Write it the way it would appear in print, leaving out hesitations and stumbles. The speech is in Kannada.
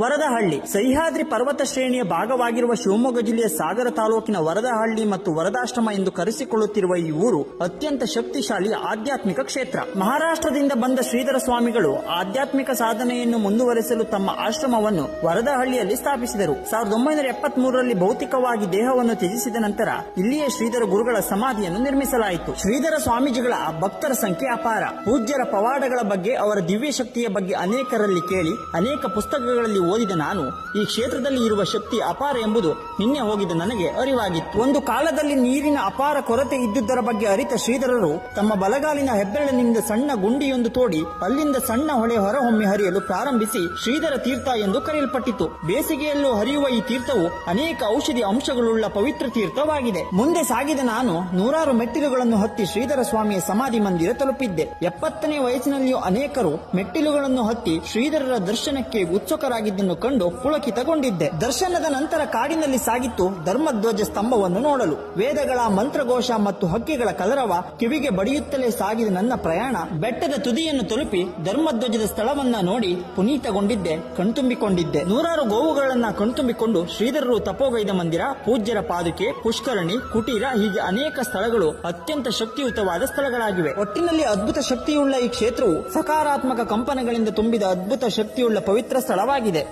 ವರದಹಳ್ಳಿ ಸಹ್ಯಾದ್ರಿ ಪರ್ವತ ಶ್ರೇಣಿಯ ಭಾಗವಾಗಿರುವ ಶಿವಮೊಗ್ಗ ಜಿಲ್ಲೆಯ ಸಾಗರ ತಾಲೂಕಿನ ವರದಹಳ್ಳಿ ಮತ್ತು ವರದಾಶ್ರಮ ಎಂದು ಕರೆಸಿಕೊಳ್ಳುತ್ತಿರುವ ಈ ಊರು ಅತ್ಯಂತ ಶಕ್ತಿಶಾಲಿ ಆಧ್ಯಾತ್ಮಿಕ ಕ್ಷೇತ್ರ. ಮಹಾರಾಷ್ಟ್ರದಿಂದ ಬಂದ ಶ್ರೀಧರ ಸ್ವಾಮಿಗಳು ಆಧ್ಯಾತ್ಮಿಕ ಸಾಧನೆಯನ್ನು ಮುಂದುವರೆಸಲು ತಮ್ಮ ಆಶ್ರಮವನ್ನು ವರದಹಳ್ಳಿಯಲ್ಲಿ ಸ್ಥಾಪಿಸಿದರು. 1973ರಲ್ಲಿ ಭೌತಿಕವಾಗಿ ದೇಹವನ್ನು ತ್ಯಜಿಸಿದ ನಂತರ ಇಲ್ಲಿಯೇ ಶ್ರೀಧರ ಗುರುಗಳ ಸಮಾಧಿಯನ್ನು ನಿರ್ಮಿಸಲಾಯಿತು. ಶ್ರೀಧರ ಸ್ವಾಮೀಜಿಗಳ ಭಕ್ತರ ಸಂಖ್ಯೆ ಅಪಾರ. ಪೂಜ್ಯರ ಪವಾಡಗಳ ಬಗ್ಗೆ, ಅವರ ದಿವ್ಯ ಶಕ್ತಿಯ ಬಗ್ಗೆ ಅನೇಕರಲ್ಲಿ ಕೇಳಿ ಅನೇಕ ಪುಸ್ತಕಗಳಲ್ಲಿ ಓದಿದ ನಾನು ಈ ಕ್ಷೇತ್ರದಲ್ಲಿ ಇರುವ ಶಕ್ತಿ ಅಪಾರ ಎಂಬುದು ನಿನ್ನೆ ಹೋಗಿದ್ದ ನನಗೆ ಅರಿವಾಗಿತ್ತು. ಒಂದು ಕಾಲದಲ್ಲಿ ನೀರಿನ ಅಪಾರ ಕೊರತೆ ಇದ್ದುದರ ಬಗ್ಗೆ ಅರಿತ ಶ್ರೀಧರರು ತಮ್ಮ ಬಲಗಾಲಿನ ಹೆಬ್ಬೆರಳಿನಿಂದ ಸಣ್ಣ ಗುಂಡಿಯೊಂದು ತೋಡಿ ಅಲ್ಲಿಂದ ಸಣ್ಣ ಹೊಳೆ ಹೊರಹೊಮ್ಮಿ ಹರಿಯಲು ಪ್ರಾರಂಭಿಸಿ ಶ್ರೀಧರ ತೀರ್ಥ ಎಂದು ಕರೆಯಲ್ಪಟ್ಟಿತು. ಬೇಸಿಗೆಯಲ್ಲೂ ಹರಿಯುವ ಈ ತೀರ್ಥವು ಅನೇಕ ಔಷಧಿ ಅಂಶಗಳುಳ್ಳ ಪವಿತ್ರ ತೀರ್ಥವಾಗಿದೆ. ಮುಂದೆ ಸಾಗಿದ ನಾನು ನೂರಾರು ಮೆಟ್ಟಿಲುಗಳನ್ನು ಹತ್ತಿ ಶ್ರೀಧರ ಸ್ವಾಮಿಯ ಸಮಾಧಿ ಮಂದಿರ ತಲುಪಿದ್ದೆ. 70ನೇ ವಯಸ್ಸಿನಲ್ಲಿಯೂ ಅನೇಕರು ಮೆಟ್ಟಿಲುಗಳನ್ನು ಹತ್ತಿ ಶ್ರೀಧರರ ದರ್ಶನಕ್ಕೆ ಉತ್ಸುಕರಾಗಿದ್ದನ್ನು ಕಂಡು ಪುಳಕಿತಗೊಂಡಿದ್ದೆ. ದರ್ಶನದ ನಂತರ ಕಾಡಿನಲ್ಲಿ ಸಾಗಿತ್ತು ಧರ್ಮಧ್ವಜ ಸ್ತಂಭವನ್ನು ನೋಡಲು. ವೇದಗಳ ಮಂತ್ರಘೋಷ ಮತ್ತು ಹಕ್ಕಿಗಳ ಕಲರವ ಕಿವಿಗೆ ಬಡಿಯುತ್ತಲೇ ಸಾಗಿದ ನನ್ನ ಪ್ರಯಾಣ ಬೆಟ್ಟದ ತುದಿಯನ್ನು ತಲುಪಿ ಧರ್ಮಧ್ವಜದ ಸ್ಥಳವನ್ನ ನೋಡಿ ಪುನೀತಗೊಂಡಿದ್ದೆ, ಕಣ್ತುಂಬಿಕೊಂಡಿದ್ದೆ. ನೂರಾರು ಗೋವುಗಳನ್ನ ಕಣ್ತುಂಬಿಕೊಂಡು ಶ್ರೀಧರರು ತಪೋಗೈದ ಮಂದಿರ, ಪೂಜ್ಯರ ಪಾದುಕೆ, ಪುಷ್ಕರಣಿ, ಕುಟೀರ ಹೀಗೆ ಅನೇಕ ಸ್ಥಳಗಳು ಅತ್ಯಂತ ಶಕ್ತಿಯುತವಾದ ಸ್ಥಳಗಳಾಗಿವೆ. ಒಟ್ಟಿನಲ್ಲಿ ಅದ್ಭುತ ಶಕ್ತಿಯುಳ್ಳ ಈ ಕ್ಷೇತ್ರವು ಸಕಾರಾತ್ಮಕ ಕಂಪನಗಳಿಂದ ತುಂಬಿದ ಅದ್ಭುತ ಶಕ್ತಿಯುಳ್ಳ ಪವಿತ್ರ ಸ್ಥಳವಾಗಿದೆ.